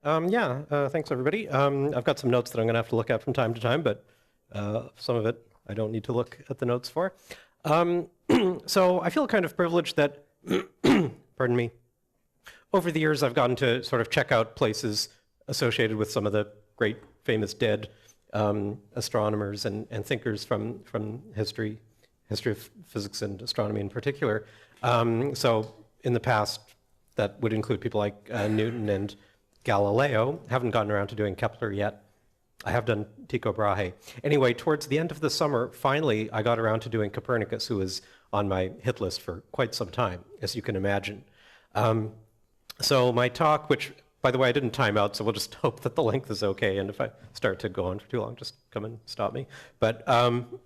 Thanks everybody. I've got some notes that I'm going to have to look at from time to time, but some of it I don't need to look at the notes for. So I feel kind of privileged that, pardon me, over the years I've gotten to sort of check out places associated with some of the great famous dead astronomers and thinkers from history of physics and astronomy in particular. So in the past, that would include people like Newton and Galileo. Haven't gotten around to doing Kepler yet. I have done Tycho Brahe. Anyway, towards the end of the summer, finally, I got around to doing Copernicus, who was on my hit list for quite some time, as you can imagine. So my talk, which, by the way, I didn't time out, so we'll just hope that the length is okay, and if I start to go on for too long, just come and stop me. But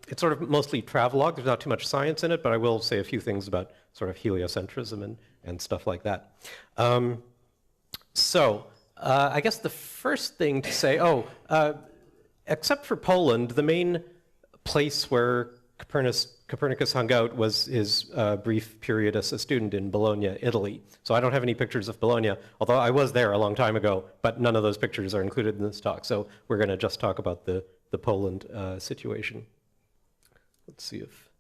it's sort of mostly travelogue. There's not too much science in it, but I will say a few things about sort of heliocentrism and stuff like that. I guess the first thing to say, except for Poland, the main place where Copernicus hung out was his brief period as a student in Bologna, Italy. So I don't have any pictures of Bologna, although I was there a long time ago, but none of those pictures are included in this talk. So we're going to just talk about the Poland situation. Let's see if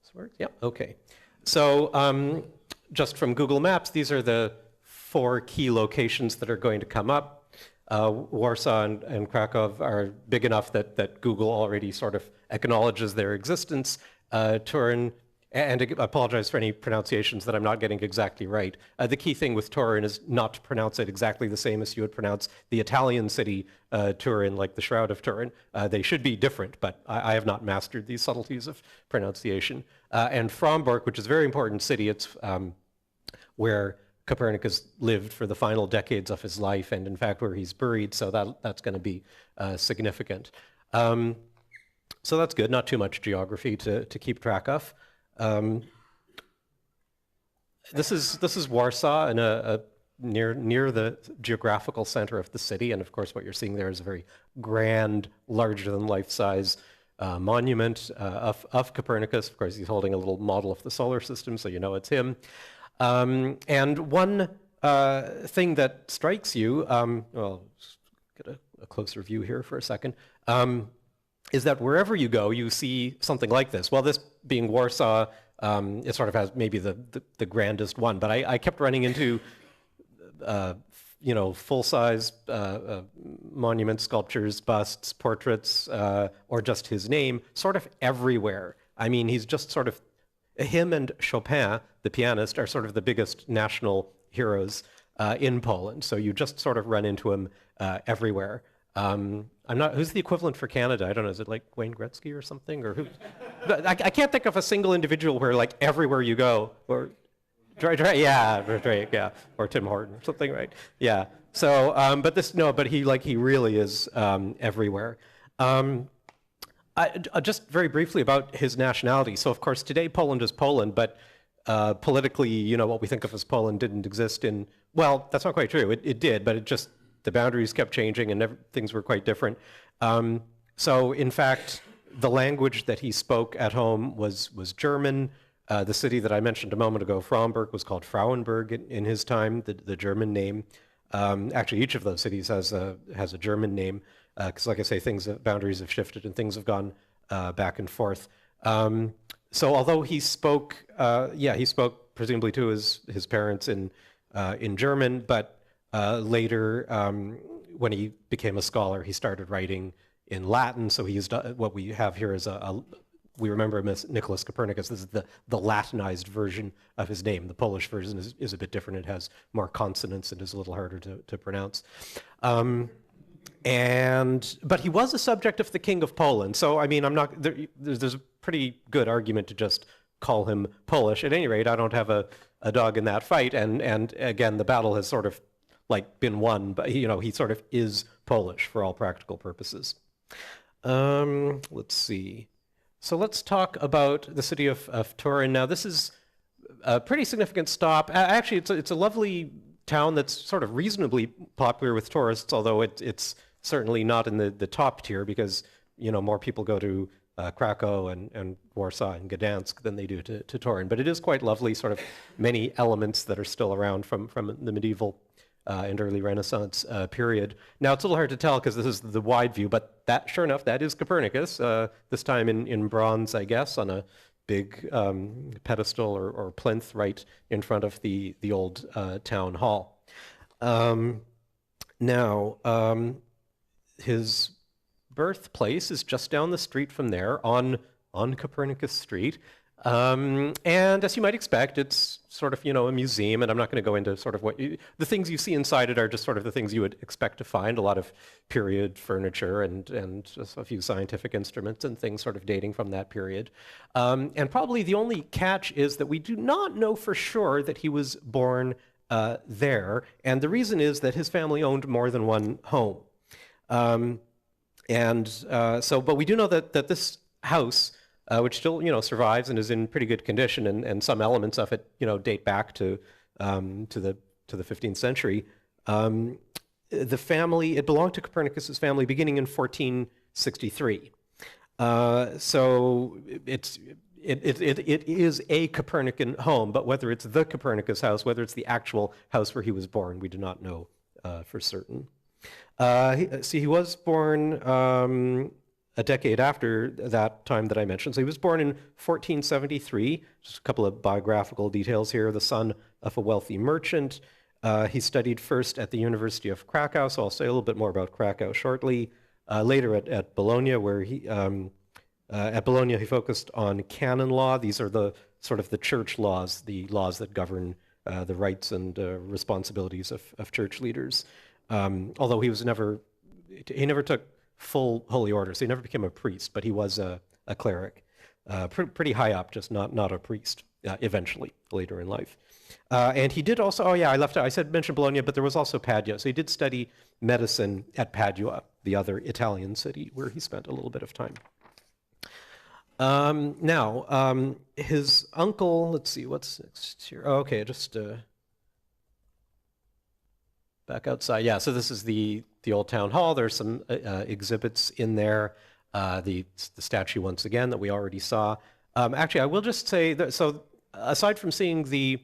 this works. Yeah, okay. So just from Google Maps, these are the 4 key locations that are going to come up. Warsaw and Krakow are big enough that Google already sort of acknowledges their existence. Turin, and I apologize for any pronunciations that I'm not getting exactly right. The key thing with Turin is not to pronounce it exactly the same as you would pronounce the Italian city Turin, like the Shroud of Turin. They should be different, but I have not mastered these subtleties of pronunciation. And Frombork, which is a very important city, it's where Copernicus lived for the final decades of his life, and in fact where he's buried, so that's going to be significant. So that's good, not too much geography to keep track of. This is Warsaw, and near the geographical center of the city, and of course what you're seeing there is a very grand, larger than life-size monument of Copernicus. Of course, he's holding a little model of the solar system, so you know it's him. And one thing that strikes you, well, just get a closer view here for a second, is that wherever you go, you see something like this. Well, this being Warsaw, it sort of has maybe the grandest one, but I kept running into, full-size monuments, sculptures, busts, portraits, or just his name, sort of everywhere. I mean, he's just sort of, him and Chopin, the pianist, are sort of the biggest national heroes in Poland. So you just sort of run into him everywhere. Who's the equivalent for Canada? I don't know, is it like Wayne Gretzky or something? Or who? I can't think of a single individual where like everywhere you go, or Drake, or Tim Horton or something, right? Yeah. So, but he really is everywhere. Just very briefly about his nationality. So, of course, today Poland is Poland, but politically, what we think of as Poland didn't exist in, well, that's not quite true. It did, but the boundaries kept changing and things were quite different. So, in fact, the language that he spoke at home was German. The city that I mentioned a moment ago, Fromberg, was called Frauenburg in his time, the German name. Actually, each of those cities has a German name. Because, like I say, boundaries have shifted and things have gone back and forth. So, although he spoke presumably to his parents in German, but later, when he became a scholar, he started writing in Latin. So he used what we have here as we remember him as Nicolaus Copernicus. This is the Latinized version of his name. The Polish version is a bit different. It has more consonants and is a little harder to pronounce. But he was a subject of the King of Poland. So, I mean, there's a pretty good argument to just call him Polish. At any rate, I don't have a dog in that fight. And again, the battle has sort of been won, but he sort of is Polish for all practical purposes. Let's see. So let's talk about the city of Turin. Now, this is a pretty significant stop. Actually, it's a lovely town that's sort of reasonably popular with tourists, although it's certainly not in the top tier because more people go to Krakow and Warsaw and Gdansk than they do to Turin. But it is quite lovely, sort of many elements that are still around from the medieval and early Renaissance period. Now, it's a little hard to tell because this is the wide view, but that, sure enough, that is Copernicus, this time in bronze, I guess, on a big pedestal or plinth right in front of the old town hall. Now, his birthplace is just down the street from there on Copernicus Street. And as you might expect, it's sort of, a museum, and I'm not going to go into sort of the things you see inside it are just sort of the things you would expect to find, a lot of period furniture and just a few scientific instruments and things sort of dating from that period. And probably the only catch is that we do not know for sure that he was born there, and the reason is that his family owned more than one home. But we do know that this house, which still, survives and is in pretty good condition, and some elements of it, date back to the 15th century. The family, it belonged to Copernicus's family beginning in 1463. So it is a Copernican home, but whether it's the Copernicus house, whether it's the actual house where he was born, we do not know for certain. He was born a decade after that time that I mentioned. So he was born in 1473. Just a couple of biographical details here. The son of a wealthy merchant. He studied first at the University of Krakow, so I'll say a little bit more about Krakow shortly. Later at Bologna, where he focused on canon law. These are the sort of the church laws, the laws that govern the rights and responsibilities of church leaders. Although he never took full holy order, so he never became a priest, but he was a cleric, pretty high up, just not a priest. Eventually, later in life, and he did also. Oh yeah, I mentioned Bologna, but there was also Padua. So he did study medicine at Padua, the other Italian city where he spent a little bit of time. Now, his uncle. Let's see what's next here. Oh, okay, just back outside. Yeah, so this is the old town hall. There's some exhibits in there. The statue, once again, that we already saw. Actually, I will just say that, so aside from seeing the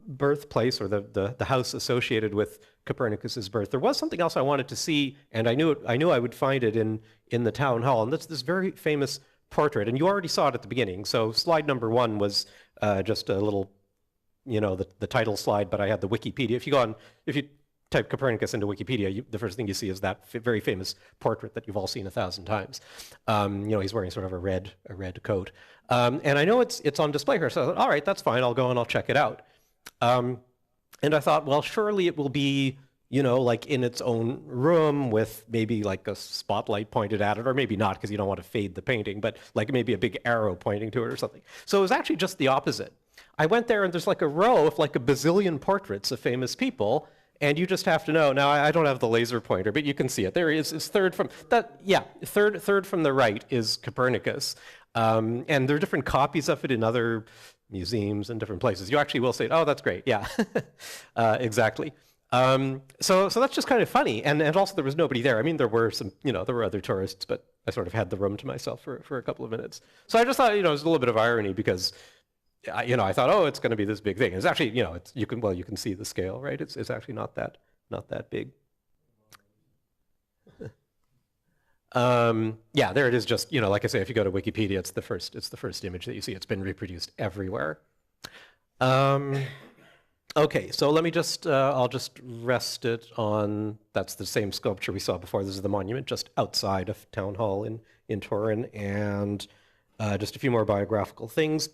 birthplace or the house associated with Copernicus's birth, there was something else I wanted to see, and I knew I would find it in the town hall, and that's this very famous portrait, and you already saw it at the beginning. So slide number 1 was just a little, the title slide, but I had the Wikipedia. If you type Copernicus into Wikipedia, the first thing you see is that very famous portrait that you've all seen 1,000 times. He's wearing sort of a red coat. And I know it's on display here, so I thought, all right, that's fine, I'll go and I'll check it out. And I thought, well, surely it will be, like in its own room with maybe like a spotlight pointed at it, or maybe not, because you don't want to fade the painting, but like maybe a big arrow pointing to it or something. So it was actually just the opposite. I went there and there's like a row of like a bazillion portraits of famous people, and you just have to know. Now, I don't have the laser pointer, but you can see it. There is third from that. Yeah, third from the right is Copernicus, and there are different copies of it in other museums and different places. You actually will say, "Oh, that's great." Yeah, exactly. So that's just kind of funny, and also there was nobody there. I mean, there were some, there were other tourists, but I sort of had the room to myself for a couple of minutes. So I just thought, it was a little bit of irony because. I thought, oh, it's going to be this big thing. It's actually, you can see the scale, right? It's actually not that big. Yeah, there it is. Just like I say, if you go to Wikipedia, it's the first image that you see. It's been reproduced everywhere. Okay, so let me just I'll just rest it on. That's the same sculpture we saw before. This is the monument just outside of Town Hall in Turin, and just a few more biographical things.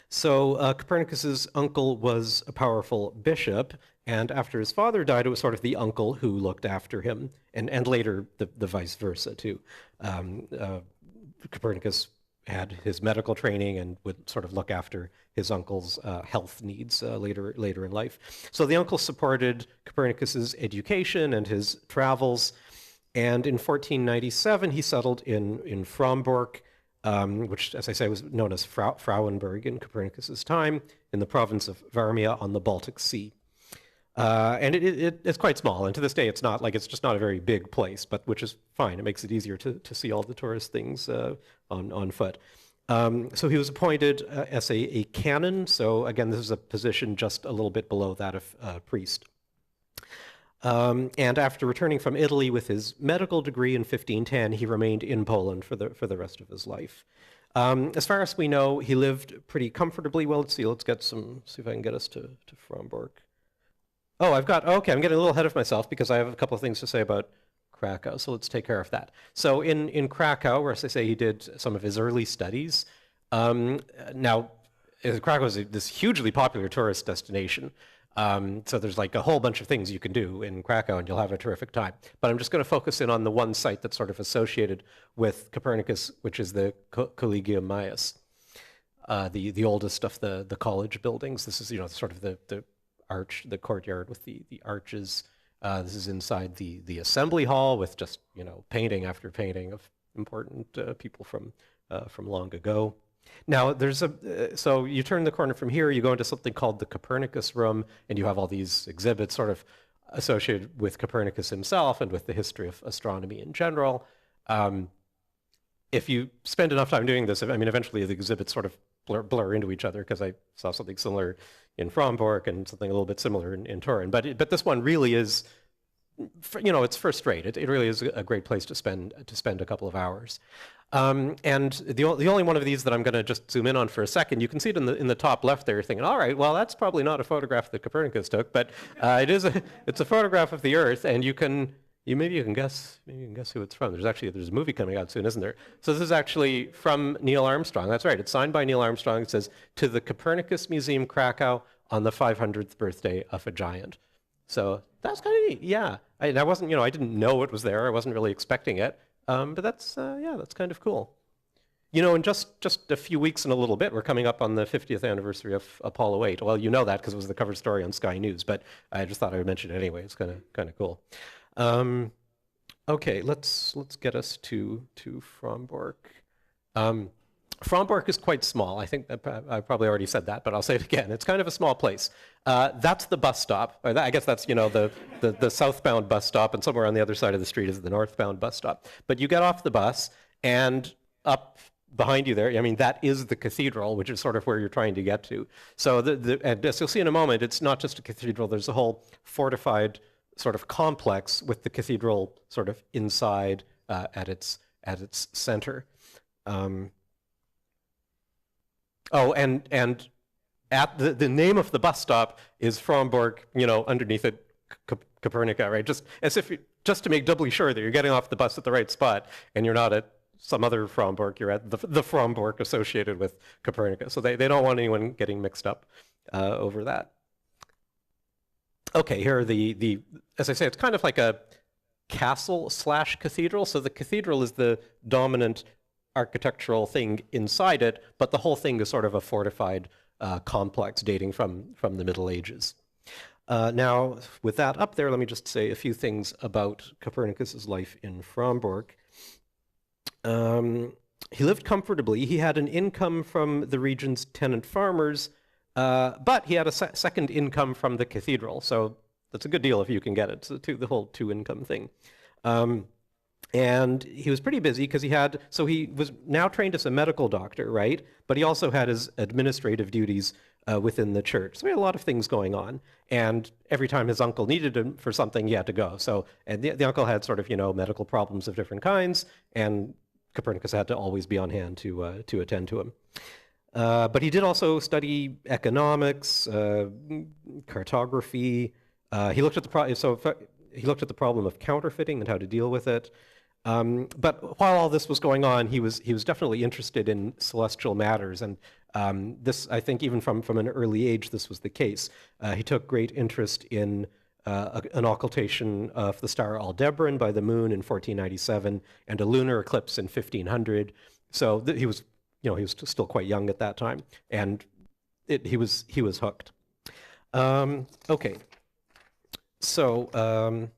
So Copernicus's uncle was a powerful bishop, and after his father died, it was sort of the uncle who looked after him, and later the vice versa too. Copernicus had his medical training and would sort of look after his uncle's health needs later in life. So the uncle supported Copernicus's education and his travels, and in 1497 he settled in Frombork, which, as I say, was known as Frauenburg in Copernicus's time, in the province of Varmia on the Baltic Sea. And it's quite small, and to this day it's just not a very big place, but which is fine. It makes it easier to see all the tourist things on foot. So he was appointed as a canon. So again, this is a position just a little bit below that of priest. And after returning from Italy with his medical degree in 1510, he remained in Poland for the rest of his life. As far as we know, he lived pretty comfortably. Well, let's see. Let's get some. See if I can get us to Frombork. Oh, okay, I'm getting a little ahead of myself because I have a couple of things to say about Krakow, so let's take care of that. So in Krakow, where, as I say, he did some of his early studies. Now, Krakow is this hugely popular tourist destination. So there's like a whole bunch of things you can do in Krakow, and you'll have a terrific time. But I'm just going to focus in on the one site that's sort of associated with Copernicus, which is the Collegium Maius, the oldest of the college buildings. This is, sort of the arch, the courtyard with the arches. This is inside the assembly hall with just, painting after painting of important people from long ago. Now, so you turn the corner from here, you go into something called the Copernicus Room, and you have all these exhibits sort of associated with Copernicus himself and with the history of astronomy in general. If you spend enough time doing this, I mean, eventually the exhibits sort of blur into each other, because I saw something similar in Frombork and something a little bit similar in Turin. But this one really is, it's first rate. It really is a great place to spend a couple of hours. And the only one of these that I'm going to just zoom in on for a second, you can see it in the top left there. You're thinking, all right, well, that's probably not a photograph that Copernicus took, but it's a photograph of the Earth, and maybe you can guess who it's from. There's a movie coming out soon, isn't there? So this is actually from Neil Armstrong. That's right. It's signed by Neil Armstrong. It says, "To the Copernicus Museum, Krakow, on the 500th birthday of a giant." So that's kind of neat. Yeah, I didn't know it was there. I wasn't really expecting it. But that's kind of cool. In just a few weeks and a little bit, we're coming up on the 50th anniversary of Apollo 8. Well, you know that because it was the cover story on Sky News, but I just thought I would mention it anyway. It's kind of cool. Okay, let's get us to Frombork. Frombork is quite small. I think I probably already said that, but I'll say it again. It's kind of a small place. That's the bus stop. I guess that's the southbound bus stop, and somewhere on the other side of the street is the northbound bus stop. But you get off the bus, and up behind you there, I mean, that is the cathedral, which is sort of where you're trying to get to. So and as you'll see in a moment, it's not just a cathedral. There's a whole fortified sort of complex with the cathedral sort of inside at its center. Oh, and at the name of the bus stop is Frombork, underneath it, Copernica, right? Just to make doubly sure that you're getting off the bus at the right spot, and you're not at some other Frombork. You're at the Frombork associated with Copernicus. So they don't want anyone getting mixed up over that. Okay, here are as I say, it's kind of like a castle/cathedral. So the cathedral is the dominant architectural thing inside it, but the whole thing is sort of a fortified complex dating from the Middle Ages. Now, with that up there, let me just say a few things about Copernicus's life in Frombork. He lived comfortably. He had an income from the region's tenant farmers, but he had a second income from the cathedral. So that's a good deal if you can get it. So the whole two-income thing. And he was pretty busy because he was now trained as a medical doctor, right? But he also had his administrative duties within the church. So he had a lot of things going on. And every time his uncle needed him for something, he had to go. So, and the uncle had sort of, medical problems of different kinds, and Copernicus had to always be on hand to attend to him. But he did also study economics, cartography. He looked at the problem of counterfeiting and how to deal with it. But while all this was going on, he was definitely interested in celestial matters, and this, I think, even from an early age, this was the case. He took great interest in an occultation of the star Aldebaran by the moon in 1497 and a lunar eclipse in 1500. So he was still quite young at that time, and he was hooked. Okay, so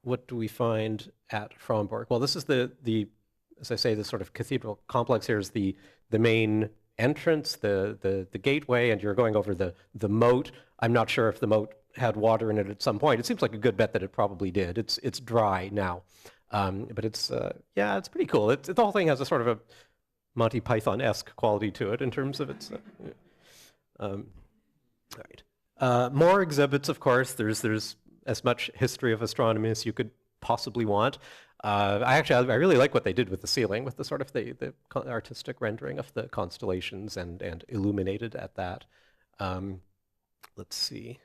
what do we find at Frombork? Well, this is as I say, the sort of cathedral complex here is the main entrance, the gateway, and you're going over the moat. I'm not sure if the moat had water in it at some point. It seems like a good bet that it probably did. It's dry now, but it's pretty cool. The whole thing has a sort of a Monty Python-esque quality to it in terms of its. All right. More exhibits, of course. There's as much history of astronomy as you could possibly want. I really like what they did with the ceiling, with the sort of the artistic rendering of the constellations and illuminated at that. Let's see.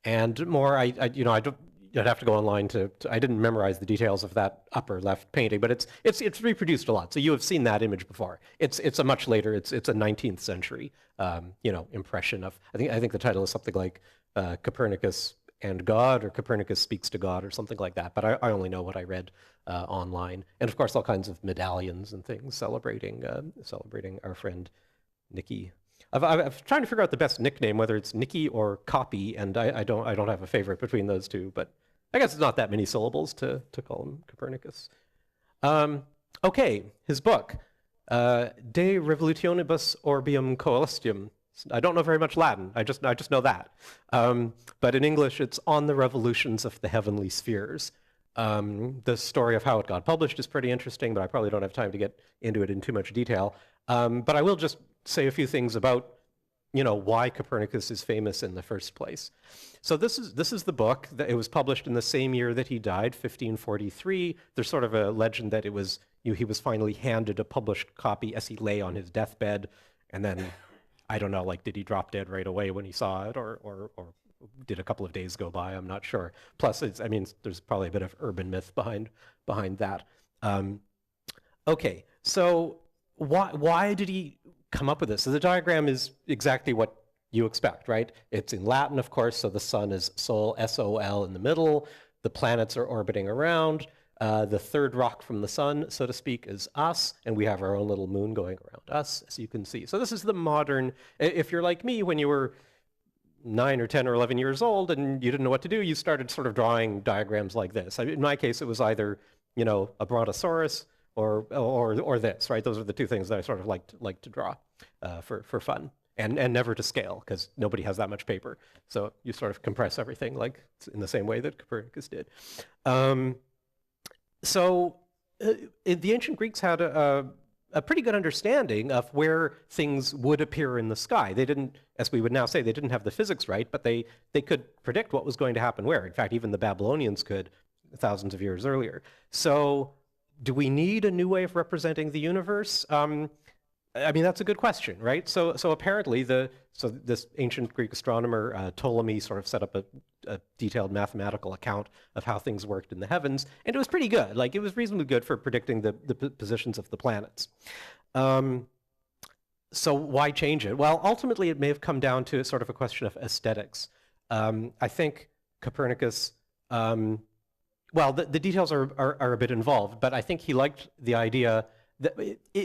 And more, I'd have to go online I didn't memorize the details of that upper left painting, but it's reproduced a lot. So you have seen that image before. It's a much later, it's a 19th century, impression of, I think the title is something like Copernicus and God, or Copernicus Speaks to God, or something like that. But I only know what I read online. And of course, all kinds of medallions and things celebrating our friend Nicky. I'm trying to figure out the best nickname, whether it's Nicky or Copy, and I don't have a favorite between those two, but I guess it's not that many syllables to call him Copernicus. Okay, his book, De Revolutionibus Orbium Coelestium. I don't know very much Latin. I just know that. But in English, it's On the Revolutions of the Heavenly Spheres. The story of how it got published is pretty interesting, but I probably don't have time to get into it in too much detail. But I will just say a few things about, why Copernicus is famous in the first place. So this is the book. It was published in the same year that he died, 1543. There's sort of a legend that he was finally handed a published copy as he lay on his deathbed, and then I don't know, did he drop dead right away when he saw it, or did a couple of days go by? I'm not sure. Plus, there's probably a bit of urban myth behind that. Okay, so why did he come up with this? So the diagram is exactly what you expect, right? It's in Latin, of course, so the sun is Sol, S-O-L in the middle. The planets are orbiting around. The third rock from the sun, so to speak, is us, and we have our own little moon going around us, as you can see. So this is the modern, if you're like me, when you were 9 or 10 or 11 years old and you didn't know what to do, you started sort of drawing diagrams like this. In my case, it was either, a brontosaurus or this, right? Those are the two things that I sort of like to draw for fun, and never to scale, because nobody has that much paper. So you sort of compress everything in the same way that Copernicus did. So the ancient Greeks had a pretty good understanding of where things would appear in the sky. They didn't, as we would now say, they didn't have the physics right, but they could predict what was going to happen where. In fact, even the Babylonians could thousands of years earlier. So do we need a new way of representing the universe? That's a good question, right? So apparently, this ancient Greek astronomer Ptolemy sort of set up a detailed mathematical account of how things worked in the heavens, and it was pretty good. It was reasonably good for predicting the positions of the planets. So why change it? Well, ultimately, it may have come down to sort of a question of aesthetics. I think Copernicus. Well, the details are a bit involved, but I think he liked the idea that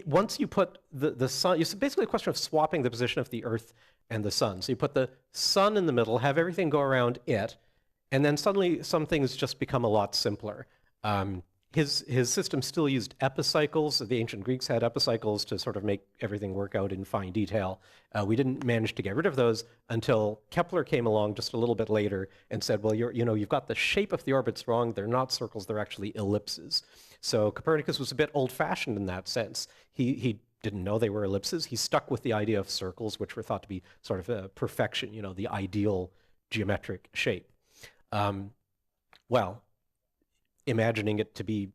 once you put the sun, it's basically a question of swapping the position of the Earth and the sun. So you put the sun in the middle, have everything go around it, and then suddenly some things just become a lot simpler. His system still used epicycles. The ancient Greeks had epicycles to sort of make everything work out in fine detail. We didn't manage to get rid of those until Kepler came along just a little bit later and said, well, you've got the shape of the orbits wrong. They're not circles, they're actually ellipses. So Copernicus was a bit old-fashioned in that sense. He didn't know they were ellipses. He stuck with the idea of circles, which were thought to be sort of a perfection, the ideal geometric shape. Well, imagining it to be,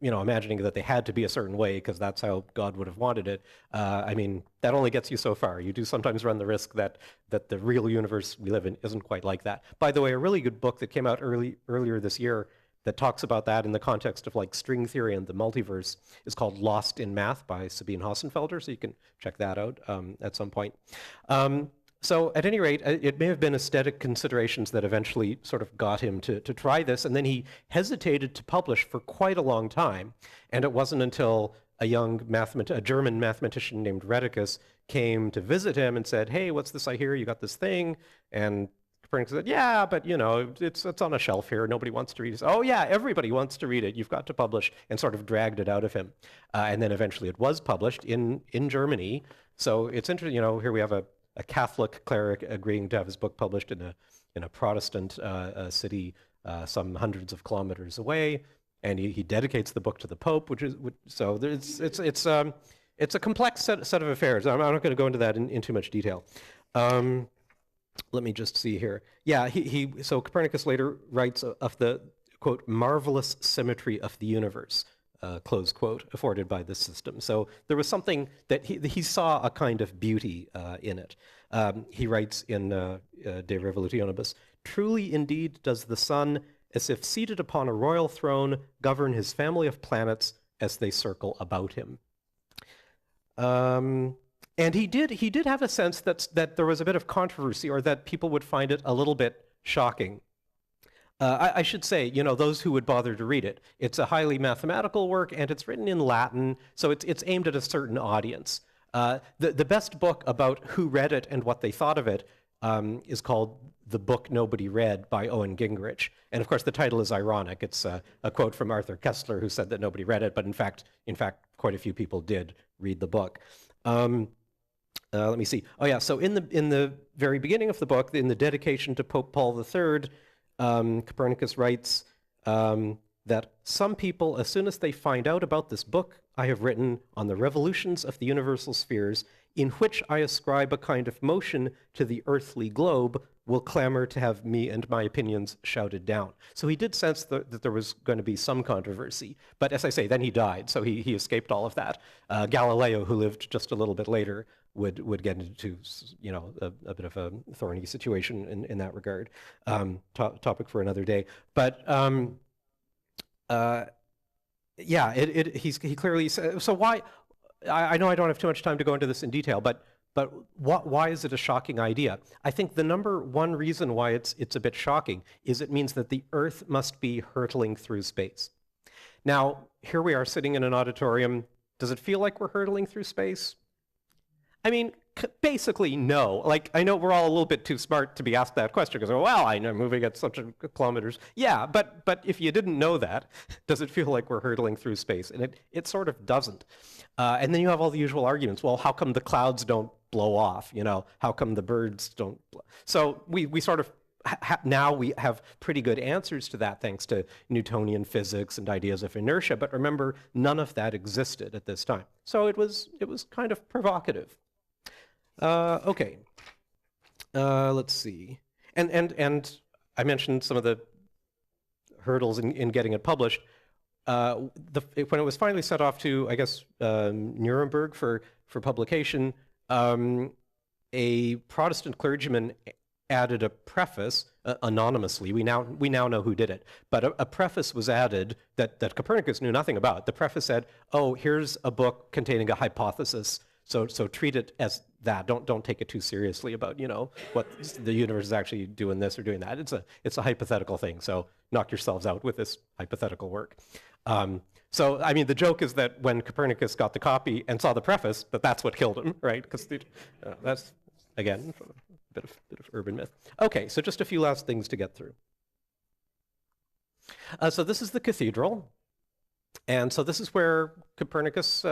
imagining that they had to be a certain way because that's how God would have wanted it, that only gets you so far. You do sometimes run the risk that the real universe we live in isn't quite like that. By the way, a really good book that came out earlier this year that talks about that in the context of string theory and the multiverse is called Lost in Math by Sabine Hossenfelder, so you can check that out at some point. So at any rate, it may have been aesthetic considerations that eventually sort of got him to try this, and then he hesitated to publish for quite a long time, and it wasn't until a German mathematician named Rheticus came to visit him and said, hey, what's this I hear? You got this thing? And Copernicus said, yeah, but it's on a shelf here. Nobody wants to read it. Said, oh yeah, everybody wants to read it. You've got to publish, and sort of dragged it out of him. And then eventually it was published in Germany. So it's interesting, here we have a Catholic cleric agreeing to have his book published in a Protestant city some hundreds of kilometers away, and he dedicates the book to the Pope, so it's a complex set of affairs. I'm not going to go into that in too much detail. let me just see here. Yeah, so Copernicus later writes of the, quote, marvelous symmetry of the universe, close quote, afforded by this system. So there was something that he saw a kind of beauty in it. He writes in De Revolutionibus, truly indeed does the sun, as if seated upon a royal throne, govern his family of planets as they circle about him. And he did have a sense that there was a bit of controversy, or that people would find it a little bit shocking. I should say, those who would bother to read it. It's a highly mathematical work, and it's written in Latin, so it's aimed at a certain audience. The best book about who read it and what they thought of it is called The Book Nobody Read by Owen Gingerich. And of course, the title is ironic. It's a quote from Arthur Koestler, who said that nobody read it, but in fact, quite a few people did read the book. Let me see. Oh yeah, so in the very beginning of the book, in the dedication to Pope Paul III, Copernicus writes that some people, as soon as they find out about this book I have written on the revolutions of the universal spheres, in which I ascribe a kind of motion to the earthly globe, will clamor to have me and my opinions shouted down. So he did sense that there was going to be some controversy. But as I say, then he died, so he escaped all of that. Galileo, who lived just a little bit later, would get into a bit of a thorny situation in that regard. Topic for another day. But yeah, he clearly said, so why? I know I don't have too much time to go into this in detail, but why is it a shocking idea? I think the number one reason why it's a bit shocking is it means that the Earth must be hurtling through space. Now, here we are sitting in an auditorium. Does it feel like we're hurtling through space? I mean, basically, no. Like, I know we're all a little bit too smart to be asked that question because, well, I know moving at such kilometers. Yeah, but if you didn't know that, does it feel like we're hurtling through space? And it sort of doesn't. And then you have all the usual arguments. Well, how come the clouds don't blow off? How come the birds don't blow? So we sort of, now we have pretty good answers to that thanks to Newtonian physics and ideas of inertia. But remember, none of that existed at this time. So it was kind of provocative. Okay, let's see. And I mentioned some of the hurdles in getting it published. When it was finally sent off to, I guess, Nuremberg for publication, a Protestant clergyman added a preface anonymously. We now know who did it, but a preface was added that Copernicus knew nothing about. The preface said, "Oh, here's a book containing a hypothesis. So treat it as that. Don't take it too seriously about what the universe is actually doing this or doing that. It's a hypothetical thing. So knock yourselves out with this hypothetical work." So I mean, the joke is that when Copernicus got the copy and saw the preface, that's what killed him, right? Because that's again a bit of urban myth. Okay, so just a few last things to get through. So this is the cathedral. And so this is where Copernicus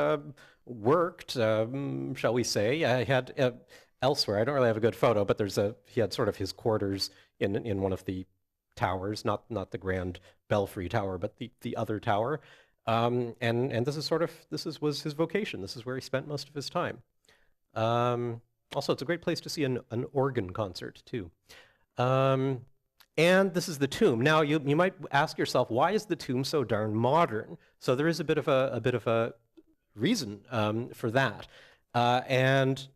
worked, shall we say. He had elsewhere, I don't really have a good photo, but he had sort of his quarters in one of the towers, not the grand belfry tower, but the other tower. And this was his vocation. This is where he spent most of his time. Also, it's a great place to see an organ concert too. And this is the tomb. Now, you might ask yourself, why is the tomb so darn modern? So there is a bit of a reason for that. And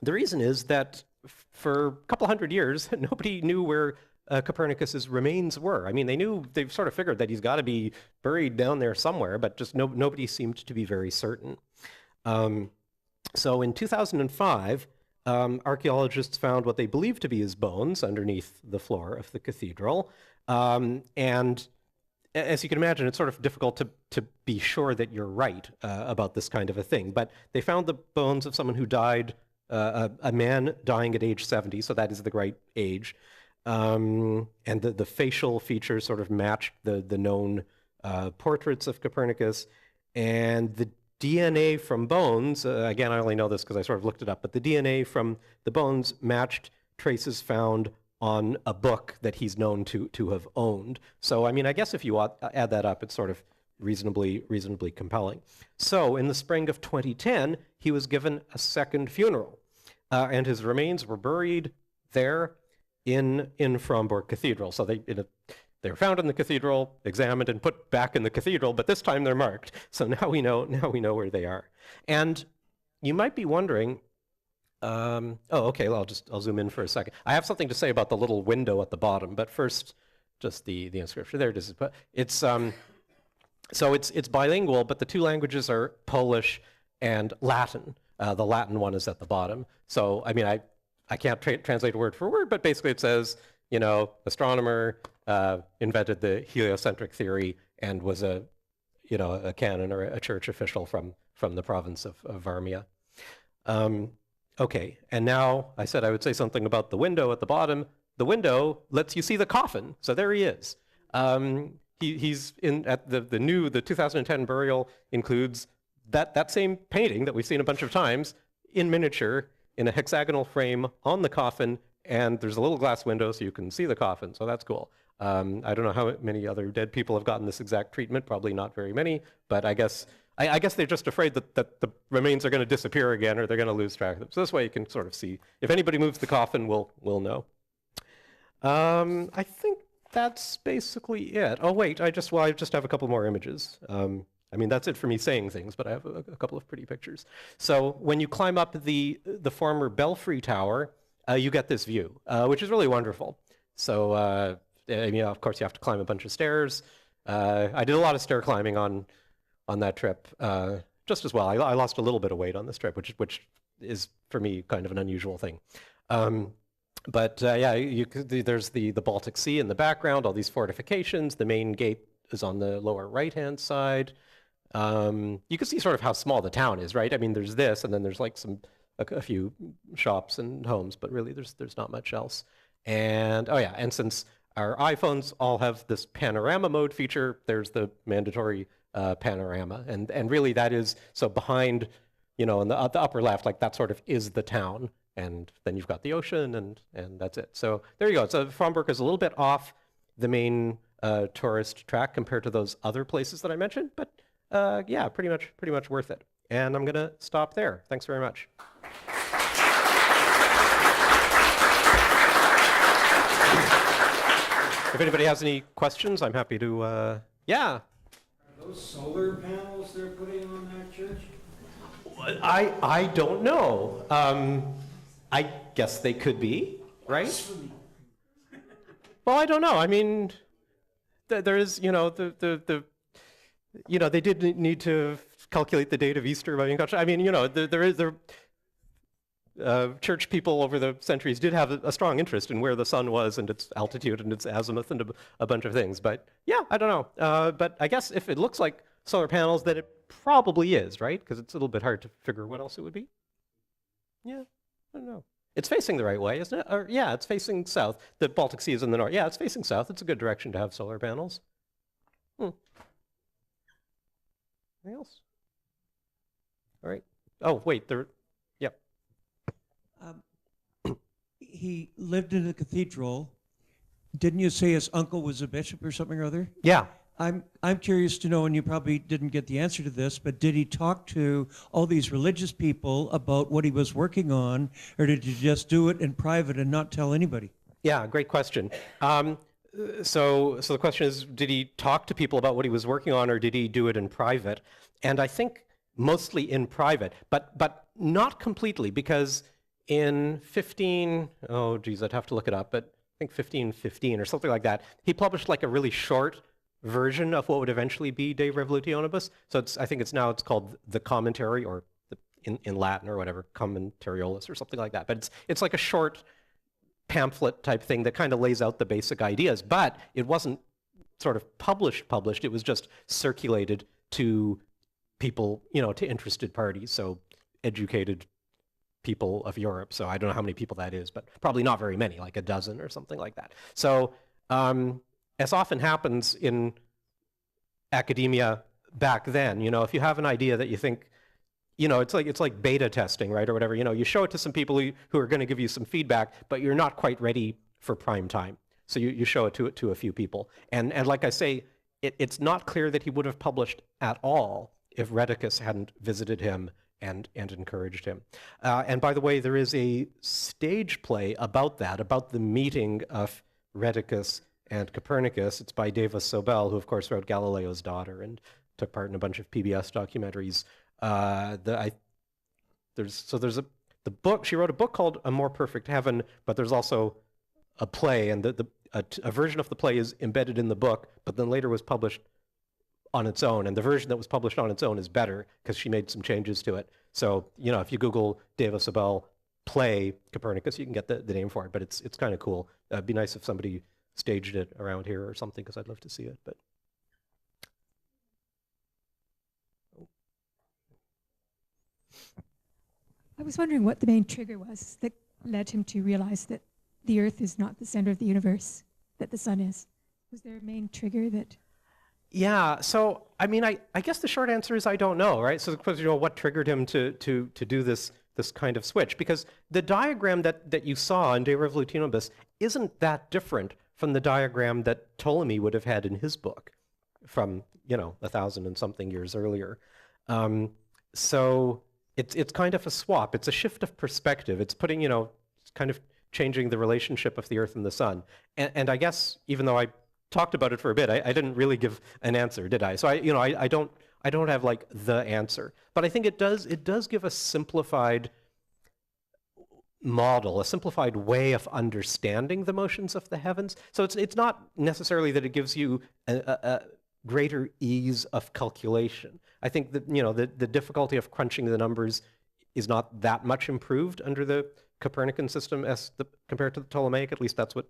the reason is that for a couple hundred years, nobody knew where Copernicus's remains were. I mean, they sort of figured that he's got to be buried down there somewhere, but just nobody seemed to be very certain. So in 2005, archaeologists found what they believed to be his bones underneath the floor of the cathedral. And as you can imagine, it's sort of difficult to be sure that you're right about this kind of a thing. But they found the bones of someone who died, a man dying at age 70, so that is the right age. And the facial features sort of matched the known portraits of Copernicus. And the DNA from bones, again, I only know this because I sort of looked it up, but the DNA from the bones matched traces found on a book that he's known to have owned. So, I mean, I guess if you add that up, it's sort of reasonably compelling. So, in the spring of 2010, he was given a second funeral, and his remains were buried there in Fromborg Cathedral. So they were found in the cathedral, examined, and put back in the cathedral, but this time they're marked. So now we know where they are. And you might be wondering, oh, okay, well, I'll zoom in for a second. I have something to say about the little window at the bottom, but first, just the inscription. There it is. It's so it's bilingual, but the two languages are Polish and Latin. The Latin one is at the bottom. So, I mean, I can't translate word for word, but basically it says, you know, astronomer invented the heliocentric theory and was a canon or a church official from the province of Varmia. Okay, and now I said I would say something about the window at the bottom. The window lets you see the coffin. So there he is. He's in at the 2010 burial includes that same painting that we've seen a bunch of times in miniature in a hexagonal frame on the coffin, and there's a little glass window so you can see the coffin, so that's cool. I don't know how many other dead people have gotten this exact treatment, probably not very many, but I guess they're just afraid that the remains are going to disappear again or they're going to lose track of them. So this way you can sort of see. If anybody moves the coffin, we'll know. I think that's basically it. Oh wait, I just have a couple more images. I mean, that's it for me saying things, but I have a couple of pretty pictures. So when you climb up the former Belfry Tower, you get this view, which is really wonderful. So, of course, you have to climb a bunch of stairs. I did a lot of stair climbing on that trip, just as well. I lost a little bit of weight on this trip, which is, for me, kind of an unusual thing. But there's the Baltic Sea in the background, all these fortifications. The main gate is on the lower right-hand side. You can see sort of how small the town is, right? I mean, there's this, and then there's like a few shops and homes, but really there's not much else. And and since our iPhones all have this panorama mode feature, there's the mandatory panorama, and really that is so behind, in the upper left, like that sort of is the town, and then you've got the ocean, and that's it. So there you go. So Fromborg is a little bit off the main tourist track compared to those other places that I mentioned, but yeah, pretty much worth it. And I'm gonna stop there. Thanks very much. If anybody has any questions, I'm happy to, yeah. Are those solar panels they're putting on that church? I don't know. I guess they could be, right? Well, I don't know. I mean, there is, they did need to calculate the date of Easter. I mean, church people over the centuries did have a strong interest in where the sun was and its altitude and its azimuth and a bunch of things. But yeah, I don't know. But I guess if it looks like solar panels, then it probably is, right? Because it's a little bit hard to figure what else it would be. Yeah, I don't know. It's facing the right way, isn't it? Or, yeah, it's facing south. The Baltic Sea is in the north. Yeah, it's facing south. It's a good direction to have solar panels. Anything else? All right. Oh, wait. Yep. He lived in a cathedral. Didn't you say his uncle was a bishop or something or other? Yeah. I'm curious to know, and you probably didn't get the answer to this, but did he talk to all these religious people about what he was working on, or did he just do it in private and not tell anybody? Yeah, great question. So the question is, did he talk to people about what he was working on, or did he do it in private? And I think mostly in private, but not completely, because in I'd have to look it up, but I think 1515 or something like that, he published like a really short version of what would eventually be De Revolutionibus. So I think it's called the commentary, or in Latin or whatever, commentariolus or something like that. But it's like a short pamphlet type thing that kind of lays out the basic ideas, but it wasn't sort of published. It was just circulated to people, to interested parties, so educated people of Europe. So I don't know how many people that is, but probably not very many, like a dozen or something like that. So as often happens in academia back then, if you have an idea that you think, it's like beta testing, right, or whatever, you show it to some people who are going to give you some feedback, but you're not quite ready for prime time. So you show it to a few people. And like I say, it's not clear that he would have published at all if Rheticus hadn't visited him and encouraged him. And by the way, there is a stage play about that, about the meeting of Rheticus and Copernicus. It's by Davis Sobel, who of course wrote Galileo's Daughter and took part in a bunch of PBS documentaries. The book, she wrote a book called A More Perfect Heaven, but there's also a play, and a version of the play is embedded in the book, but then later was published on its own, and the version that was published on its own is better because she made some changes to it. So, if you Google Davis Sobel play Copernicus, you can get the name for it, but it's kind of cool. It'd be nice if somebody staged it around here or something, because I'd love to see it. But I was wondering what the main trigger was that led him to realize that the Earth is not the center of the universe, that the sun is. Was there a main trigger that... Yeah, so I guess the short answer is I don't know, right? So what triggered him to do this kind of switch? Because the diagram that you saw in De Revolutionibus isn't that different from the diagram that Ptolemy would have had in his book from 1,000 and something years earlier. So it's kind of a swap. It's a shift of perspective. It's putting kind of changing the relationship of the Earth and the sun. And I guess even though I talked about it for a bit, I didn't really give an answer, did I? So I don't have like the answer, but I think it does give a simplified model, a simplified way of understanding the motions of the heavens. So it's not necessarily that it gives you a greater ease of calculation. I think that the difficulty of crunching the numbers is not that much improved under the Copernican system compared to the Ptolemaic. At least that's what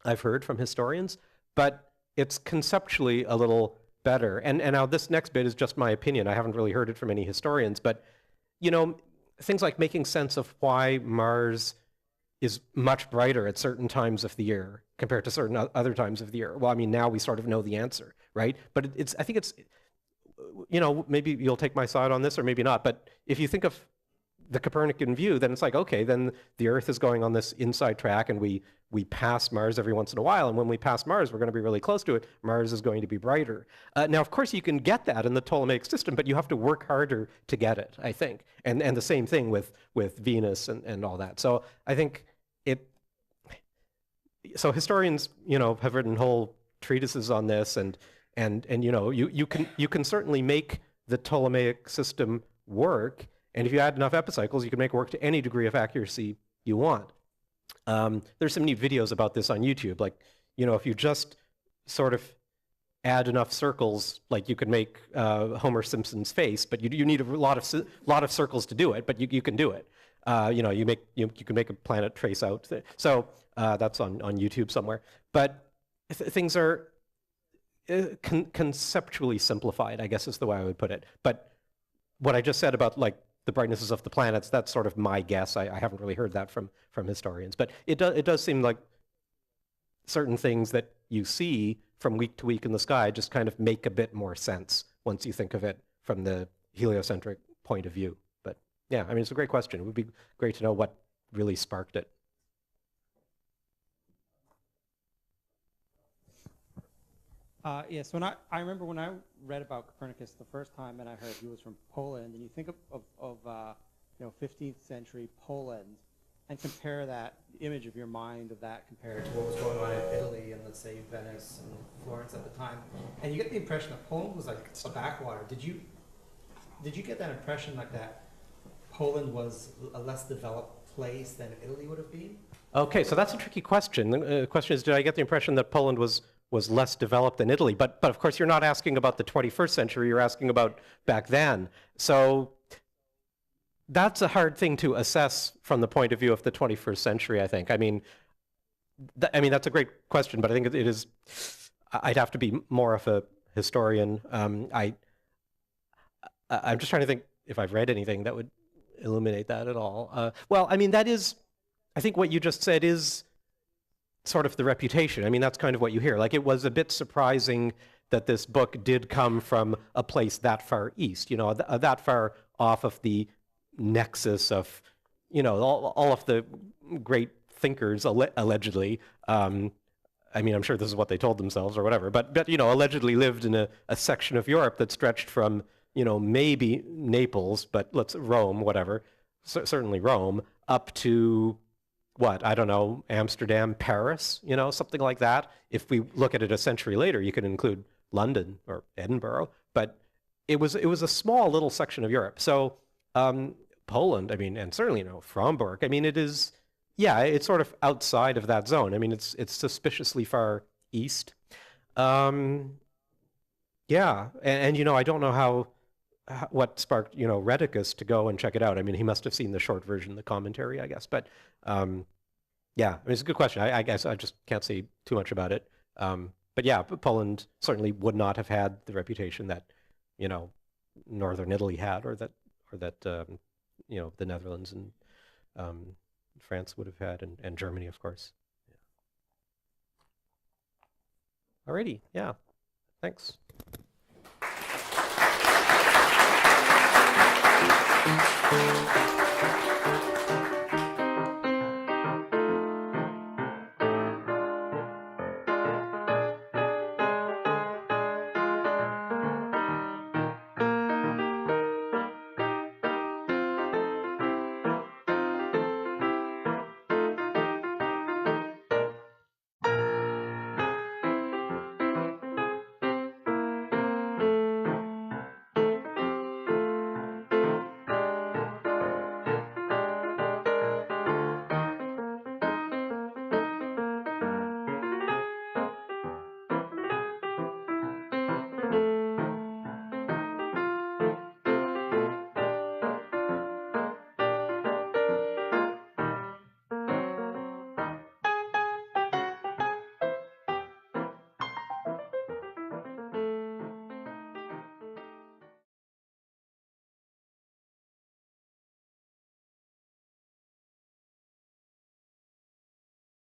I've heard from historians. But it's conceptually a little better. And now this next bit is just my opinion. I haven't really heard it from any historians. But, things like making sense of why Mars is much brighter at certain times of the year compared to certain other times of the year. Well, now we sort of know the answer, right? But I think it's, maybe you'll take my side on this or maybe not. But if you think of the Copernican view, then it's like, okay, then the Earth is going on this inside track and we pass Mars every once in a while, and when we pass Mars, we're going to be really close to it. Mars is going to be brighter. Now, of course, you can get that in the Ptolemaic system, but you have to work harder to get it, I think. And the same thing with Venus and all that. So I think so historians, have written whole treatises on this, and you can certainly make the Ptolemaic system work. And if you add enough epicycles, you can make it work to any degree of accuracy you want. There's some neat videos about this on YouTube. Like, if you just sort of add enough circles, like you could make Homer Simpson's face, but you need a lot of circles to do it, but you can do it. You can make a planet trace out. So that's on YouTube somewhere. But things are conceptually simplified, I guess is the way I would put it. But what I just said about like the brightnesses of the planets, that's sort of my guess. I haven't really heard that from historians. But it does seem like certain things that you see from week to week in the sky just kind of make a bit more sense once you think of it from the heliocentric point of view. But yeah, it's a great question. It would be great to know what really sparked it. Yes, I remember when I read about Copernicus the first time, and I heard he was from Poland, and you think of 15th century Poland, and compare that image of your mind of that compared to what was going on in Italy and let's say Venice and Florence at the time, and you get the impression that Poland was like a backwater. Did you get that impression like that Poland was a less developed place than Italy would have been? Okay, so that's a tricky question. The question is, did I get the impression that Poland was less developed than Italy? But of course, you're not asking about the 21st century, you're asking about back then. So that's a hard thing to assess from the point of view of the 21st century, I think. That's a great question, but I think it is, I'd have to be more of a historian. I'm just trying to think if I've read anything that would illuminate that at all. That is, I think what you just said is sort of the reputation. That's kind of what you hear. Like, it was a bit surprising that this book did come from a place that far east, that far off of the nexus of, all of the great thinkers, allegedly. I'm sure this is what they told themselves or whatever, but allegedly lived in a section of Europe that stretched from maybe Naples, but Rome, whatever, certainly Rome, up to what, I don't know, Amsterdam, Paris, something like that. If we look at it a century later, you could include London or Edinburgh, but it was a small little section of Europe. So Poland, and certainly, Fromberg, it is, yeah, it's sort of outside of that zone. It's suspiciously far east. Yeah, and I don't know how what sparked, Rheticus to go and check it out. He must have seen the short version, the commentary, I guess. But yeah, it's a good question. I guess I just can't say too much about it. But yeah, Poland certainly would not have had the reputation that, Northern Italy had, or that the Netherlands and France would have had, and Germany, of course. Yeah. Alrighty, yeah, thanks. Thank you.